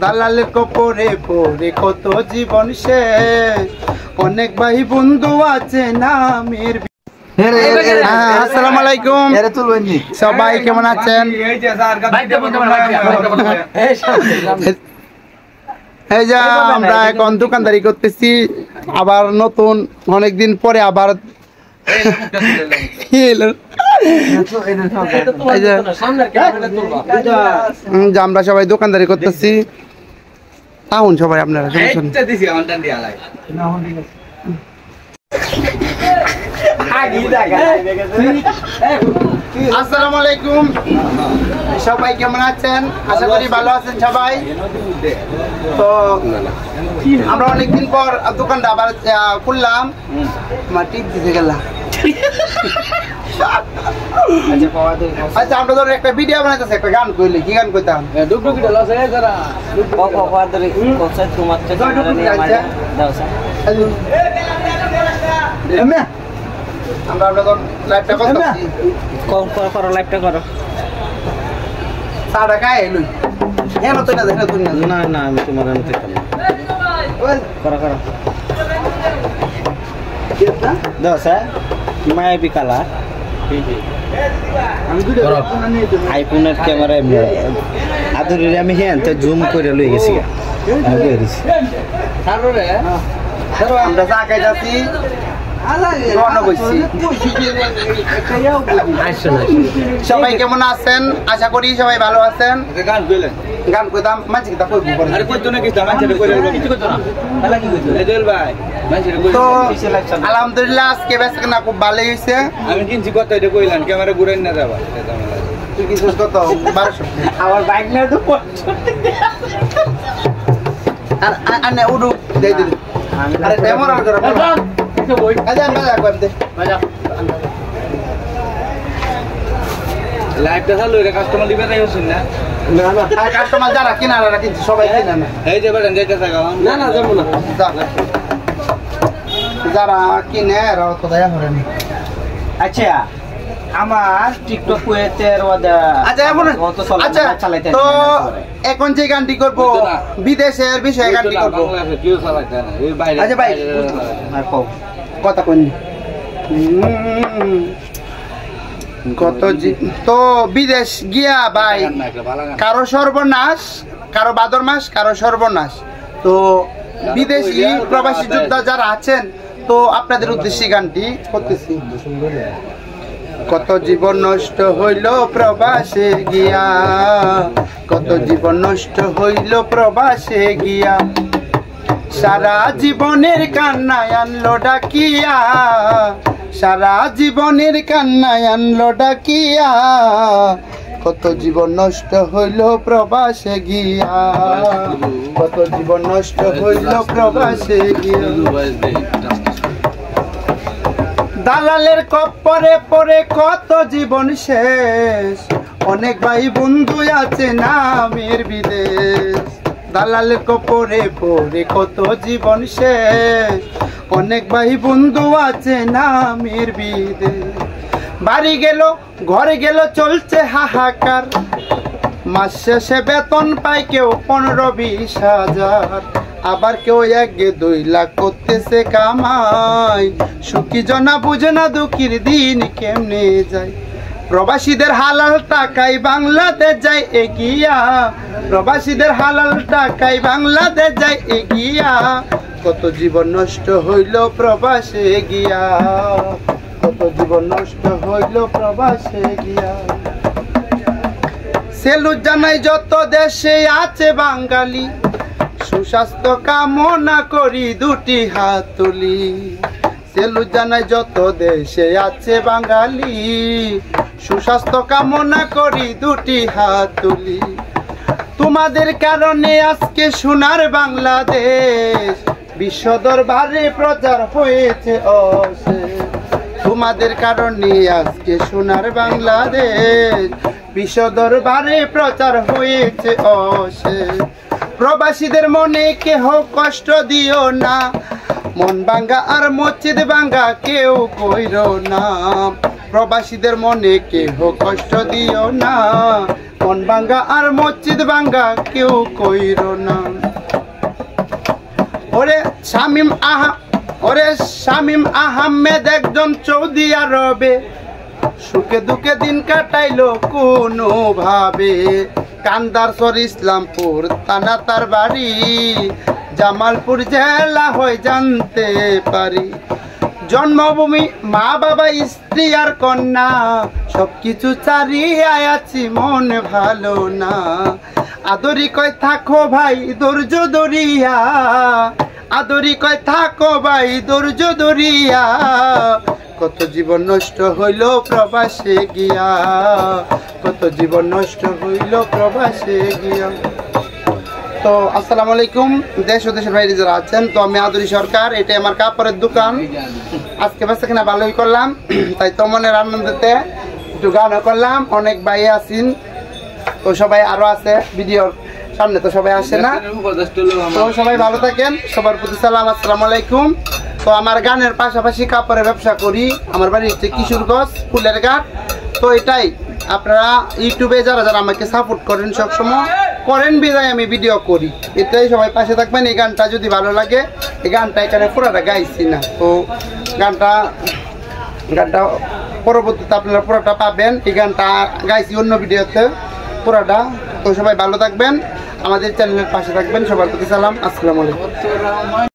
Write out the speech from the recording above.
দালালের কপরে পড়ে কত জীবন শেষ, অনেক ভাই বন্ধু আছে নামের। আসসালামু আলাইকুম সবাই, কেমন আছেন? এই যে আমরা এখন দোকানদারি করতেছি, আবার নতুন অনেকদিন পরে আবার আমরা সবাই দোকানদারি করতেছি। তাহলে সবাই আপনারা আসসালামু আলাইকুম সবাই, কেমন আছেন? আশা করি ভালো আছেন সবাই। তো আমরা অনেকদিন পর দোকানটা আবার খুললাম, টিপ দিতে গেলাম। আচ্ছা, আমরা ধরো একটা ভিডিও বানাইতেছি, একটা গান কইলে কি গান কইতাম? আমরা লাইভটা করতেছি, করো লাইভটা করো। সাড়া খাই লই হেন তো না, দেখো তুই না না, আমি তোমার আনতে পারি। করো করো কেটা দাও স্যার, মাই বিকালা আমি দুটো আইফোনের ক্যামেরা আদরে আমি হেন তো জুম করে লই গেছি। আমরা চা খাইতাছি, সবাই কেমন আছেন? আশা করি সবাই ভালো আছেন। গান কইতাম মাঝে তো আলহামদুলিল্লাহ, আজকে বেচা কেনা খুব ভালোই হয়েছে। আমি কিনছি কত এটা কইলাম, ক্যামেরা ঘুরাই না যাবা। তুই কিনছিস কত? 1200। আমার বাইক না তো আর আনে উড়ু দেই দিই। আরে ডেমোর আর করে লাইভটা চালু রে, কাস্টমার দিবে তাই হচ্ছে না। না না, কাস্টমার যারা কিনারা কিনছে সবাই কিনে না। এই যে বেড়ান যাইতে থাকা না না, যাবো না। যারা কিনে এরা তো দয়া করে না। আচ্ছা, আমার টিকটক কুয়েতের আচ্ছা এমন আচ্ছা চালাইতে, তো এখন যে গানটি করব বিদেশের বিষয়ে গানটি করব। আচ্ছা ভাই কথা কইনি কত তো বিদেশ গিয়া ভাই কারো সর্বনাশ, কারো ভাদর মাস, কারো সর্বনাশ। তো বিদেশি প্রবাসী যোদ্ধা যারা আছেন, তো আপনাদের উদ্দেশ্যে গানটি করতেছি। কত জীবন নষ্ট হইল প্রবাসে গিয়া, কত জীবন নষ্ট হইল প্রবাসে গিয়া, সারা জীবনের কান্নায় আনলো ডাকিয়া, সারা জীবনের কান্নায় আনলো ডাকিয়া, কত জীবন নষ্ট হইল প্রবাসে গিয়া, কত জীবন নষ্ট হইল প্রবাসে গিয়া। দালালের কপরে পড়ে কত জীবন শেষ, অনেক ভাই বন্ধু আছে নামের বিদেশ। দালালের কপরে পড়ে কত জীবন শেষ, অনেক ভাই বন্ধু আছে নামের বিদেশ। বাড়ি গেল ঘরে গেল চলছে হাহাকার, মাস শেষে বেতন পায় কেউ 15-20 হাজার, আবার কেউ 1-2 লাখ করতেছে কামাই। সুখী জনা বুঝে না দুঃখীর দিন কেমনে যায়, প্রবাসীদের হালাল টাকায় বাংলাদেশ যায় এগিয়া, প্রবাসীদের হালাল টাকায় বাংলাদেশ যায় এগিয়া, কত জীবন নষ্ট হইল প্রবাসে গিয়া, কত জীবন নষ্ট হইল প্রবাসে গিয়া। সেলুট জানাই যত দেশে আছে বাঙালি, সুস্বাস্থ্য কামনা করি দুটি হাত তুলি। সেলুট জানাই যত দেশে আছে বাঙালি, সুস্বাস্থ্য কামনা করি দুটি হাত তুলি। তোমাদের কারণে আজকে সোনার বাংলাদেশ বিশ্ব দরবারে প্রচার হয়েছে অশেষ, তোমাদের কারণে আজকে সোনার বাংলাদেশ বিশ্ব দরবারে প্রচার হয়েছে অশেষ। প্রবাসীদের মনে কেহ কষ্ট দিও না, মন ভাঙ্গা আর মসজিদ ভাঙ্গা কেউ কইরো না, প্রবাসীদের মনে কেহ কষ্ট দিও না, মন ভাঙ্গা আর মসজিদ ভাঙ্গা কেউ কইরো না। ওরে শামীম আহমেদ একজন সৌদি আরবে, সুখে দুঃখে দিন কাটাইলো কোনো ভাবে। কান্দারসর ইসলামপুর থানা তার বাড়ি, জামালপুর জেলা হয় জানতে পারি। জন্মভূমি মা বাবা স্ত্রী আর কন্যা, সবকিছু চারিয়ায় আছি মন ভালো না। আদরি কয় থাকো ভাই ধৈর্য ধরিয়া, আদরি কয় থাকো ভাই ধৈর্য ধরিয়া। কত জীবন নষ্ট হইল প্রবাসে গিয়া, কত জীবন নষ্ট হইল প্রবাসে গিয়া। তো আসসালামু আলাইকুম দেশ ও দেশের বাইরে যারা আছেন। তো আমি আদরি সরকার, এটাই আমার কাপড়ের দোকান। আজকে বাসা কিনা ভালোই করলাম, তাই তো মনের আনন্দতে একটু গানও করলাম। অনেক ভাই আছেন, তো সবাই আরো আছে ভিডিওর সামনে, তো সবাই আসে না। তো সবাই ভালো থাকেন, সবার প্রতি সালাম, আসসালামু আলাইকুম। তো আমার গানের পাশাপাশি কাপড়ের ব্যবসা করি। আমার বাড়ি হচ্ছে কিশোরগঞ্জ ফুলের ঘাট। তো এটাই আপনারা ইউটিউবে যারা যারা আমাকে সাপোর্ট করেন, সবসময় করেন বিদায় আমি ভিডিও করি। এটাই সবাই পাশে থাকবেন। এই গানটা যদি ভালো লাগে, এই গানটা এখানে পুরোটা গাইছি না, তো গানটা পরবর্তীতে আপনারা পুরোটা পাবেন। এই গানটা গাইছি অন্য ভিডিওতে পুরোটা। তো সবাই ভালো থাকবেন, আমাদের চ্যানেলের পাশে থাকবেন। সবার প্রতি সালাম, আসসালামু আলাইকুম।